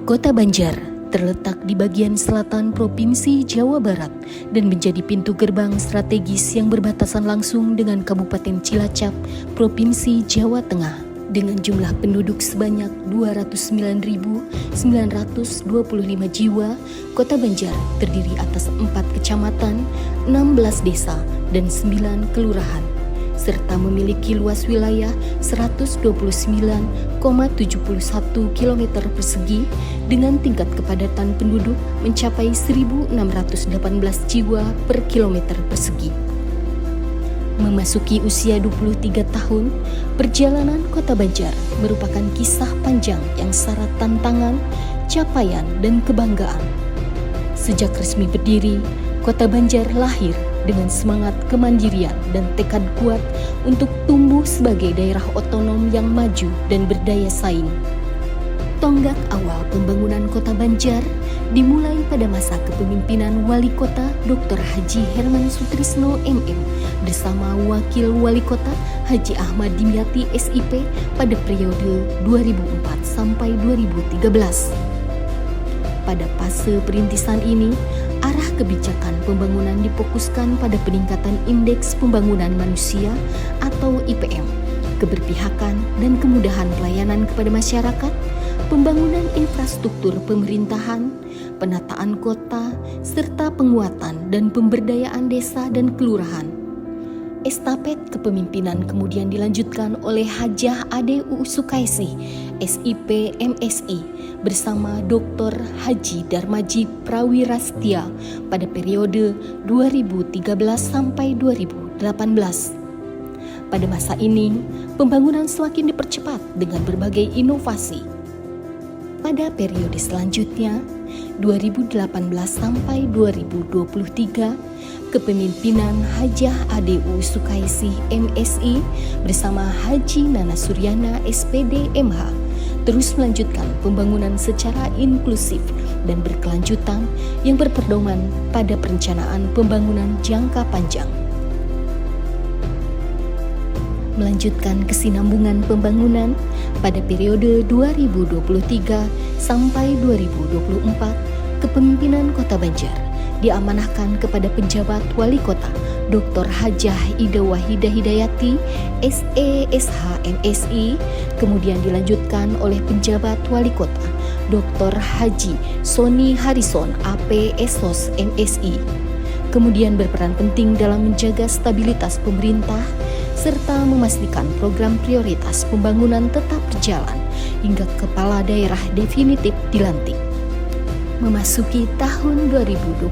Kota Banjar terletak di bagian selatan Provinsi Jawa Barat dan menjadi pintu gerbang strategis yang berbatasan langsung dengan Kabupaten Cilacap, Provinsi Jawa Tengah. Dengan jumlah penduduk sebanyak 209.925 jiwa, Kota Banjar terdiri atas 4 kecamatan, 16 desa, dan 9 kelurahan, serta memiliki luas wilayah 129,71 km persegi dengan tingkat kepadatan penduduk mencapai 1.618 jiwa per kilometer persegi. Memasuki usia 23 tahun, perjalanan Kota Banjar merupakan kisah panjang yang syarat tantangan, capaian, dan kebanggaan. Sejak resmi berdiri, Kota Banjar lahir dengan semangat kemandirian dan tekad kuat untuk tumbuh sebagai daerah otonom yang maju dan berdaya saing. Tonggak awal pembangunan Kota Banjar dimulai pada masa kepemimpinan Wali Kota Dr. Haji Herman Sutrisno MM bersama Wakil Wali Kota Haji Ahmad Dimyati SIP pada periode 2004 sampai 2013. Pada fase perintisan ini, arah kebijakan pembangunan difokuskan pada peningkatan indeks pembangunan manusia atau IPM, keberpihakan dan kemudahan pelayanan kepada masyarakat, pembangunan infrastruktur pemerintahan, penataan kota, serta penguatan dan pemberdayaan desa dan kelurahan. Estafet kepemimpinan kemudian dilanjutkan oleh Hajah Ade Sukaisi, SIP MSI, bersama Dr. Haji Darmaji Prawirastia pada periode 2013 sampai 2018. Pada masa ini, pembangunan semakin dipercepat dengan berbagai inovasi. Pada periode selanjutnya, 2018 sampai 2023, kepemimpinan Hajah ADU Sukaisi MSI bersama Haji Nana Suryana SPD MH terus melanjutkan pembangunan secara inklusif dan berkelanjutan yang berpedoman pada perencanaan pembangunan jangka panjang. Melanjutkan kesinambungan pembangunan pada periode 2023 sampai 2024, kepemimpinan Kota Banjar diamanahkan kepada penjabat Wali Kota Dr. Hajah Ida Wahidah Hidayati SESH MSI, kemudian dilanjutkan oleh penjabat Wali Kota Dr. Haji Soni Harrison AP Esos MSI, kemudian berperan penting dalam menjaga stabilitas pemerintah serta memastikan program prioritas pembangunan tetap berjalan hingga kepala daerah definitif dilantik. Memasuki tahun 2025,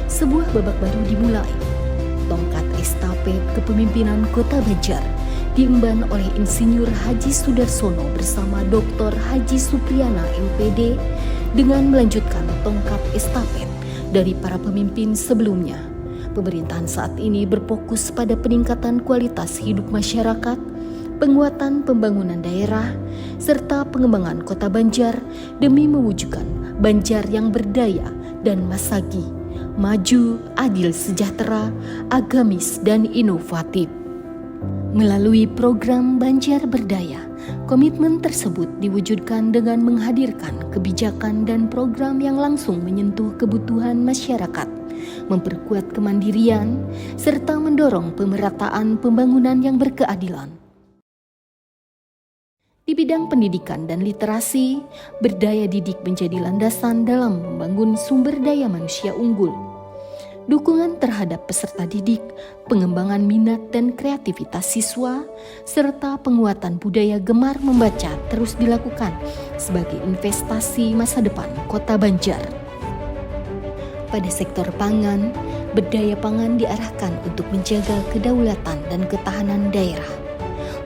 sebuah babak baru dimulai. Tongkat estafet kepemimpinan Kota Banjar diemban oleh Insinyur Haji Sudarsono bersama Dr. Haji Supriyana MPD dengan melanjutkan tongkat estafet dari para pemimpin sebelumnya. Pemerintahan saat ini berfokus pada peningkatan kualitas hidup masyarakat, penguatan pembangunan daerah, serta pengembangan Kota Banjar demi mewujudkan Banjar yang berdaya dan masagi, maju, adil sejahtera, agamis, dan inovatif. Melalui program Banjar Berdaya, komitmen tersebut diwujudkan dengan menghadirkan kebijakan dan program yang langsung menyentuh kebutuhan masyarakat, memperkuat kemandirian, serta mendorong pemerataan pembangunan yang berkeadilan. Di bidang pendidikan dan literasi, berdaya didik menjadi landasan dalam membangun sumber daya manusia unggul. Dukungan terhadap peserta didik, pengembangan minat dan kreativitas siswa, serta penguatan budaya gemar membaca terus dilakukan sebagai investasi masa depan Kota Banjar. Pada sektor pangan, berdaya pangan diarahkan untuk menjaga kedaulatan dan ketahanan daerah.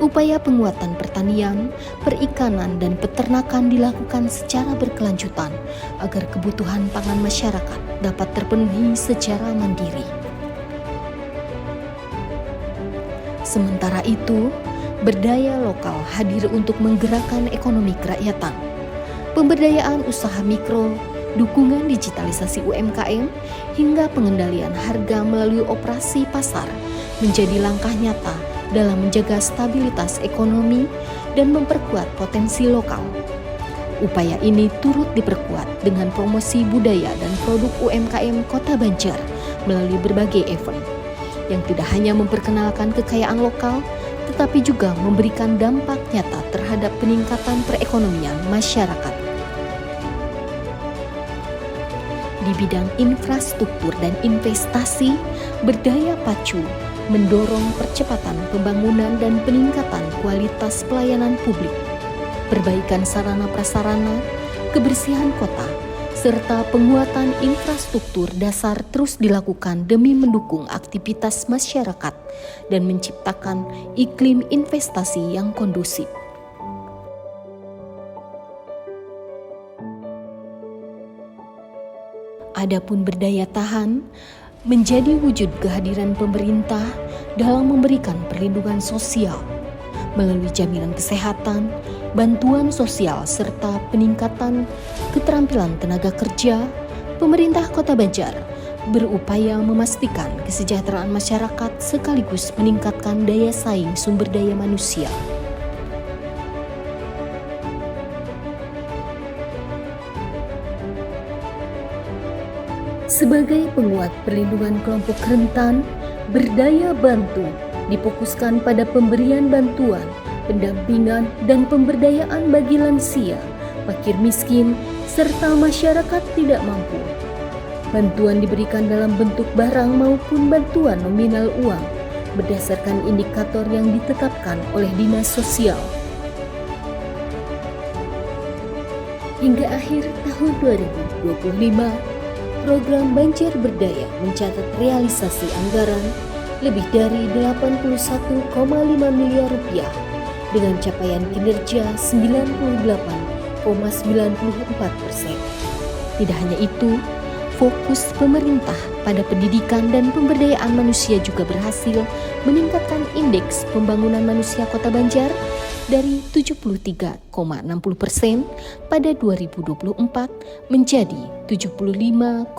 Upaya penguatan pertanian, perikanan, dan peternakan dilakukan secara berkelanjutan agar kebutuhan pangan masyarakat dapat terpenuhi secara mandiri. Sementara itu, berdaya lokal hadir untuk menggerakkan ekonomi kerakyatan. Pemberdayaan usaha mikro, dukungan digitalisasi UMKM, hingga pengendalian harga melalui operasi pasar menjadi langkah nyata dalam menjaga stabilitas ekonomi dan memperkuat potensi lokal. Upaya ini turut diperkuat dengan promosi budaya dan produk UMKM Kota Banjar melalui berbagai event yang tidak hanya memperkenalkan kekayaan lokal, tetapi juga memberikan dampak nyata terhadap peningkatan perekonomian masyarakat. Di bidang infrastruktur dan investasi, Berdaya Pacu mendorong percepatan pembangunan dan peningkatan kualitas pelayanan publik, perbaikan sarana prasarana, kebersihan kota, serta penguatan infrastruktur dasar terus dilakukan demi mendukung aktivitas masyarakat dan menciptakan iklim investasi yang kondusif. Adapun berdaya tahan menjadi wujud kehadiran pemerintah dalam memberikan perlindungan sosial melalui jaminan kesehatan, bantuan sosial, serta peningkatan keterampilan tenaga kerja. Pemerintah Kota Banjar berupaya memastikan kesejahteraan masyarakat sekaligus meningkatkan daya saing sumber daya manusia. Sebagai penguat perlindungan kelompok rentan, Berdaya Bantu difokuskan pada pemberian bantuan, pendampingan, dan pemberdayaan bagi lansia, fakir miskin, serta masyarakat tidak mampu. Bantuan diberikan dalam bentuk barang maupun bantuan nominal uang berdasarkan indikator yang ditetapkan oleh Dinas Sosial. Hingga akhir tahun 2025, program Banjar Berdaya mencatat realisasi anggaran lebih dari 81,5 miliar rupiah dengan capaian kinerja 98,94%. Tidak hanya itu, fokus pemerintah pada pendidikan dan pemberdayaan manusia juga berhasil meningkatkan indeks pembangunan manusia Kota Banjar dari 73,60% pada 2024 menjadi 75,54%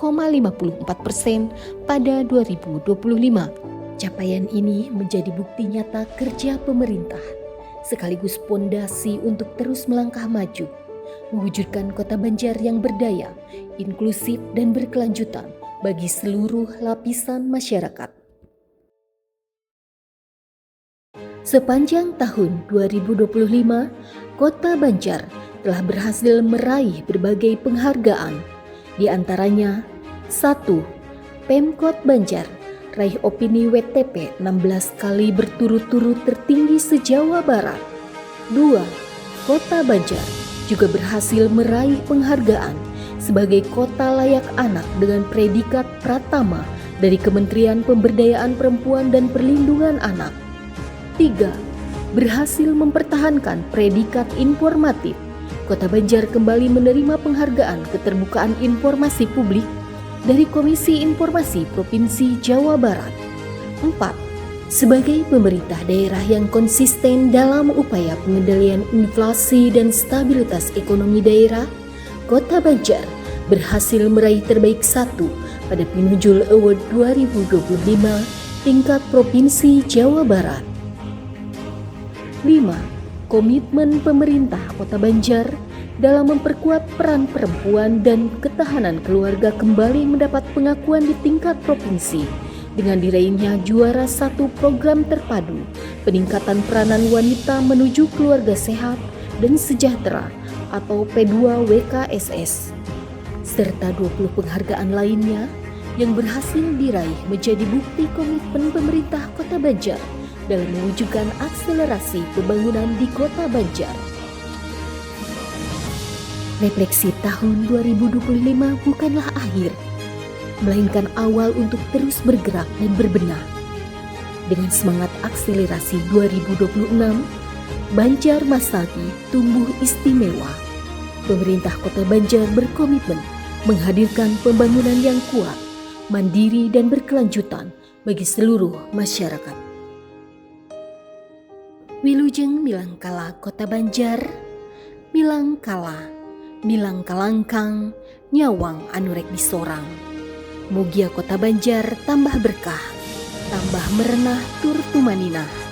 pada 2025. Capaian ini menjadi bukti nyata kerja pemerintah, sekaligus pondasi untuk terus melangkah maju, mewujudkan Kota Banjar yang berdaya, inklusif dan berkelanjutan bagi seluruh lapisan masyarakat. Sepanjang tahun 2025, Kota Banjar telah berhasil meraih berbagai penghargaan. Di antaranya, 1. Pemkot Banjar raih opini WTP 16 kali berturut-turut tertinggi se-Jawa Barat. 2. Kota Banjar juga berhasil meraih penghargaan sebagai kota layak anak dengan predikat Pratama dari Kementerian Pemberdayaan Perempuan dan Perlindungan Anak. 3. Berhasil mempertahankan predikat informatif. Kota Banjar kembali menerima penghargaan keterbukaan informasi publik dari Komisi Informasi Provinsi Jawa Barat. 4. Sebagai pemerintah daerah yang konsisten dalam upaya pengendalian inflasi dan stabilitas ekonomi daerah, Kota Banjar berhasil meraih terbaik 1 pada Pinujul Award 2025 tingkat Provinsi Jawa Barat. 5. Komitmen pemerintah Kota Banjar dalam memperkuat peran perempuan dan ketahanan keluarga kembali mendapat pengakuan di tingkat provinsi dengan diraihnya juara 1 program terpadu peningkatan peranan wanita menuju keluarga sehat dan sejahtera atau P2WKSS, serta 20 penghargaan lainnya yang berhasil diraih menjadi bukti komitmen pemerintah Kota Banjar dalam mewujudkan akselerasi pembangunan di Kota Banjar. Refleksi tahun 2025 bukanlah akhir, melainkan awal untuk terus bergerak dan berbenah. Dengan semangat akselerasi 2026, Banjar Masagi tumbuh istimewa. Pemerintah Kota Banjar berkomitmen menghadirkan pembangunan yang kuat, mandiri dan berkelanjutan bagi seluruh masyarakat. Wilujeng Milangkala Kota Banjar, Milangkala, Milangkalangkang, Nyawang Anurek Disorang. Mugia Kota Banjar tambah berkah, tambah merenah tur tumaninah.